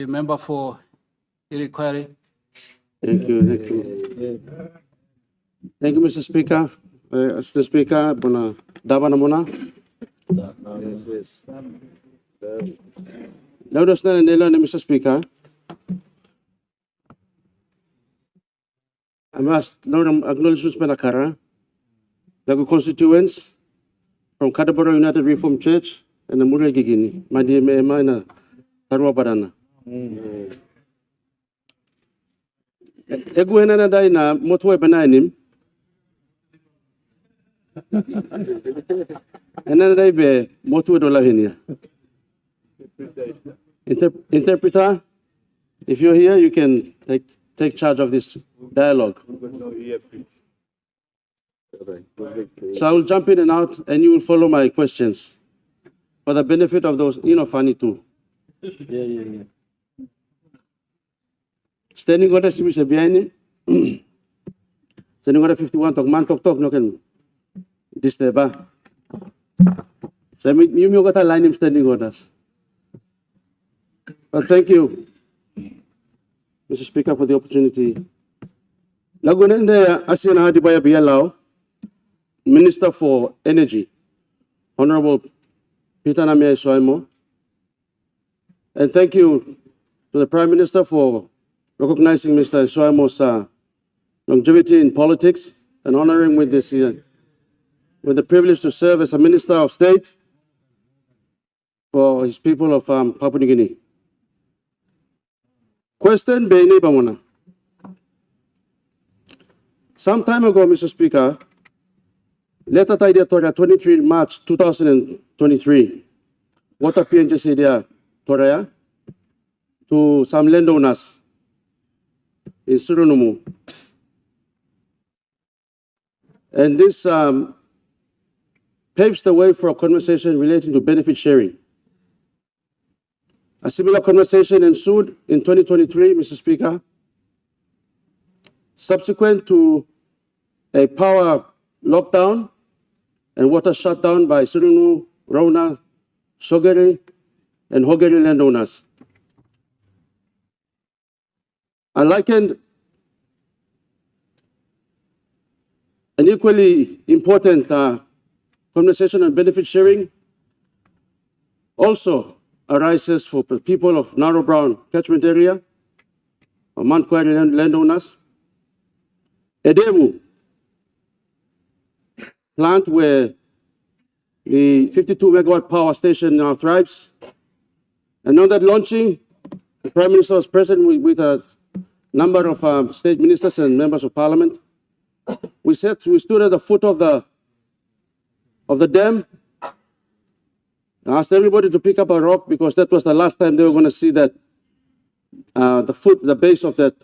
The member for Hiri-Koiari. Thank you. Thank you, Mr. Speaker. Mr. Speaker, bona daba na muna. Laudos na nila na Mr. Speaker. I must acknowledge Kara, Lago constituents from Katabora United Reformed Church and the Murai Gigini. My dear Maina Tarwa Barana. Eguena na dai na motuwe banainim. Ena dai be motuwe dola hinia. Interpreter, if you're here, you can take charge of this dialogue. So I will jump in and out, and you will follow my questions for the benefit of those, funny too. Yeah. Standing order, si Mr. behind him. Standing order 51, talk, no can disturb. So you got a line him standing orders. But thank you, Mr. Speaker, for the opportunity. Lagunende Asiana Hadibaya Bialao, Minister for Energy, Honorable Peter Namia Soimo, and thank you to the Prime Minister for recognizing Mr. Soimo's longevity in politics and honoring with this with the privilege to serve as a Minister of State for his people of Papua New Guinea. Question Beni Bamona. Some time ago, Mr. Speaker, letter Taidia Toria 23 March 2023, water PNJ Sidia Toria to some landowners in Sirinumu. And this paves the way for a conversation relating to benefit sharing. A similar conversation ensued in 2023, Mr. Speaker, subsequent to a power lockdown and water shutdown by Sirinumu, Rona, Sogeri, and Hogeri landowners. I likened an equally important conversation on benefit sharing also arises for the people of Narrow Brown catchment area, or Mount Quarry landowners. Edevu plant where the 52 megawatt power station now thrives. And on that launching, the Prime Minister was present with a number of state ministers and members of parliament. We stood at the foot of the dam. I asked everybody to pick up a rock because that was the last time they were going to see that the base of that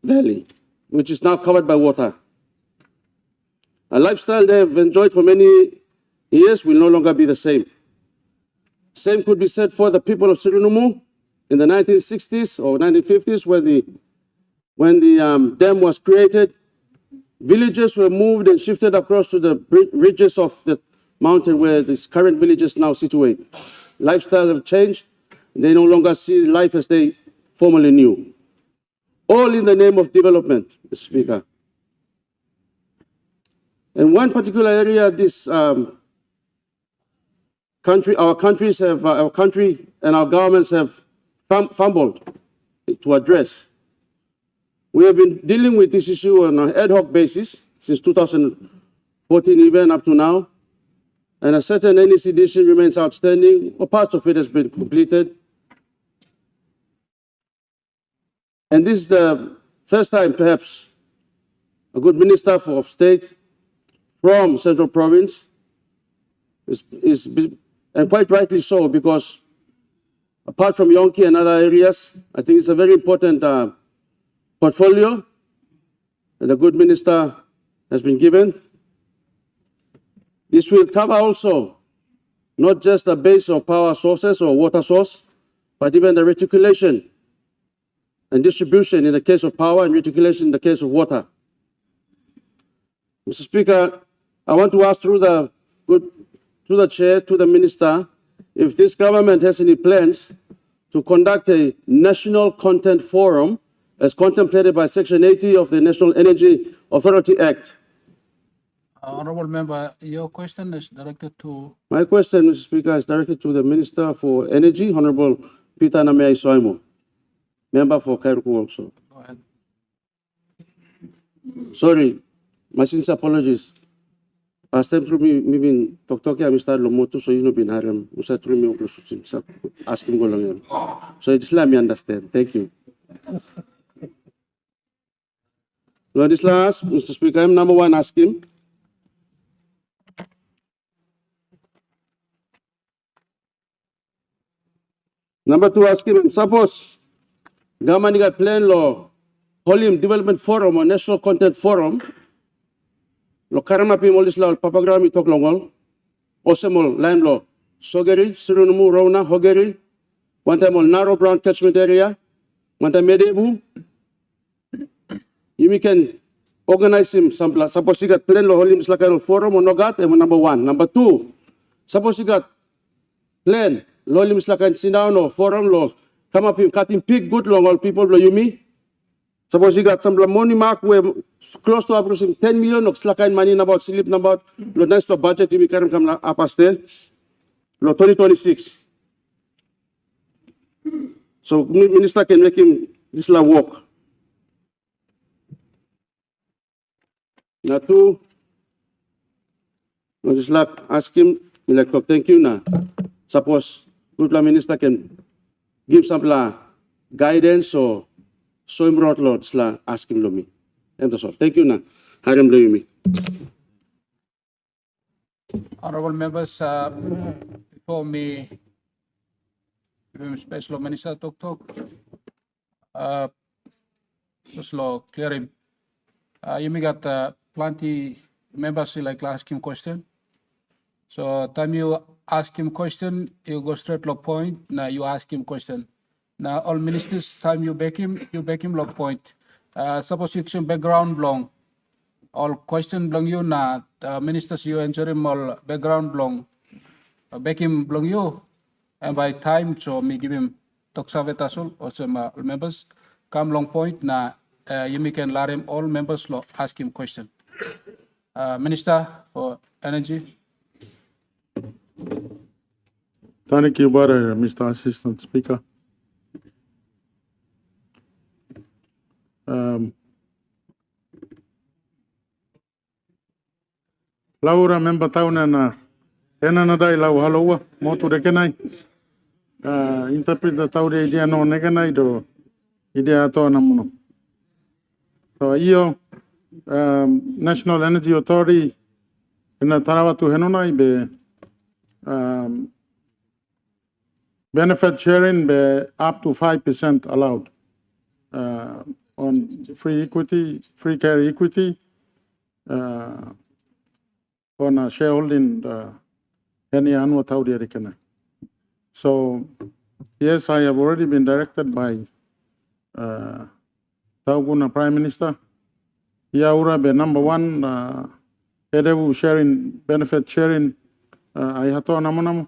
valley, which is now covered by water. A lifestyle they have enjoyed for many years will no longer be the same. Same could be said for the people of Sirinumu in the 1960s or 1950s when the dam was created. Villages were moved and shifted across to the ridges of the mountain where this current village is now situated. Lifestyles have changed. They no longer see life as they formerly knew. All in the name of development, Mr. Speaker. In one particular area, this our country and our governments have fumbled to address. We have been dealing with this issue on an ad hoc basis since 2014, even up to now. And a certain NEC decision remains outstanding, or parts of it has been completed. And this is the first time, perhaps, a good minister of state from Central Province and quite rightly so, because apart from Yonki and other areas, I think it's a very important portfolio that a good minister has been given. This will cover also not just the base of power sources or water source, but even the reticulation and distribution in the case of power and reticulation in the case of water. Mr. Speaker, I want to ask through the chair, to the minister, if this government has any plans to conduct a national content forum as contemplated by Section 80 of the National Energy Authority Act. Honorable member, your question is directed to. My question, Mr. Speaker, is directed to the Minister for Energy, Honorable Peter Namei Soimo, member for Kairuku also. Go ahead. Sorry, my sincere apologies. Last time through me being talk I Mr. Lomoto, so you know been harem. Usa through me ask him go lang. So it's let me understand. Thank you. Now this last, Mr. Speaker, I'm number one ask him. Number two, ask him, suppose government got plan law, Holim Development Forum or National Content Forum, lo karama pi molis law, papagrami tok longol, osemol land law, Sogeri, Sirinumu, Rona, Hogeri, one time on narrow brown catchment area, one time Medebu, you can organize him, suppose you got plan law, Holim Islakairo Forum or no got, and number one. Number two, suppose you got plan, Lolim Slakan Sinano, Forum Law, come up in cutting pig good long all people blow you me. Suppose you got some money mark where close to approximately 10 million of Slakan money about sleep about lo nice to budget you can come up as there. Lo 2026. So minister can make him this la work. Now two, just like ask him, like thank you na. Suppose good minister can give some guidance or so him brought lots ask him me. And that's all. Thank you na. Harem me. Honorable members, before me, Special Minister talk, just law clear him. You may got plenty members like ask him question. So time you ask him question, you go straight to point. Now you ask him question. Now all ministers time you back him log point. Suppose you some background long. All question belong you na ministers you answer him all background long. Back him belong you. And by time so me give him talk savetasul also members come long point na you can let him all members ask him question. Minister for Energy. Thank you, brother, Mr. Assistant Speaker. Laura member tauna na ena dai lau haloa motu rekenai. Interpret the taure idea no neganai do idea to na muno. So io National Energy Authority ina tarawatu henonai be benefit sharing be up to 5% allowed on free carry equity on a shareholding any annual tauri rekena. So yes, I have already been directed by Tauguna Prime Minister. Iaura be number one edevu sharing benefit sharing I hato namonamo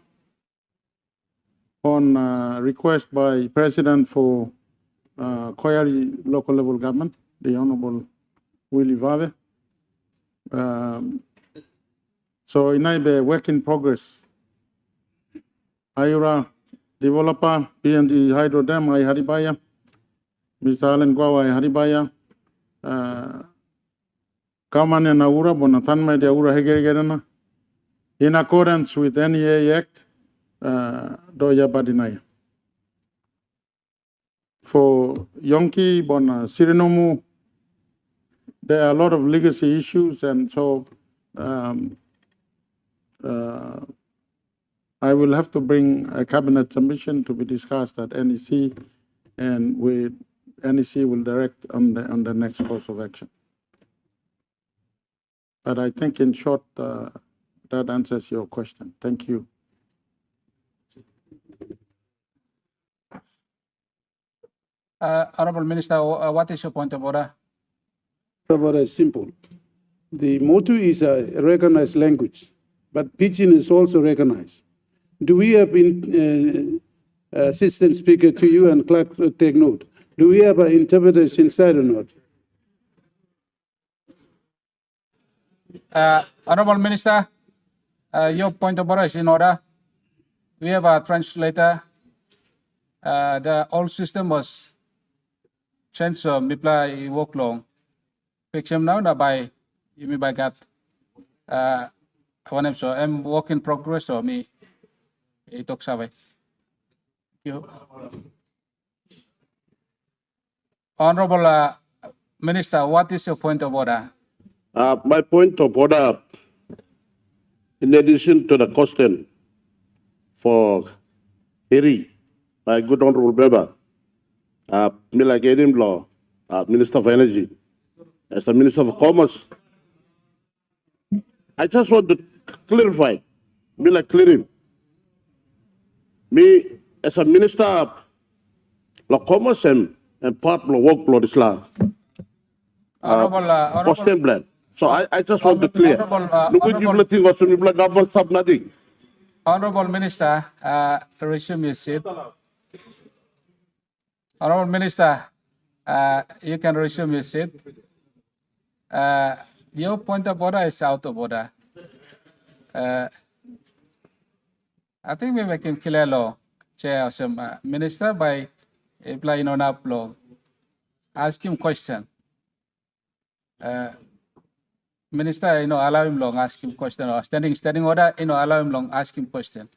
on request by President for Koiari local level government, the Honorable Willie Vave. So inaibe work in progress. Ayura developer PNG Hydro Dam I Haribaya, Mr. Allen Gwawa I Haribaya. Kamane na ura bonatan me de ura hegergerena. In accordance with NEA Act, doya badinaya. For Yonki bona Sirinumu, there are a lot of legacy issues, and so I will have to bring a cabinet submission to be discussed at NEC, and NEC will direct on the next course of action. But I think in short, that answers your question. Thank you. Honorable Minister, what is your point of order? Very simple. The Motu is a recognized language, but Pidgin is also recognized. Do we have assistant speaker to you and clerk to take note. Do we have interpreters inside or not? Honorable Minister, your point of order is in order. We have a translator. The old system was changed, so reply work long. Fix him now, by you mean by God. So I'm work in progress, so me it talks away. Honorable Minister, what is your point of order? My point of order, in addition to the question for Hiri, my good honorable member, Mila Gadim Law, Minister of Energy, as the Minister of Commerce, I just want to clarify, Mila clearing. Me, as a Minister of Commerce and part of the workload is la Boston plan. So I just want to clear. Honorable Minister, resume your seat. Honorable Minister, you can resume your seat. Your point of order is out of order. I think we make him clear law, Chair, some Minister, by applying on up law. Ask him question. Minister, allow him long, ask him question, or standing order, allow him long, ask him question.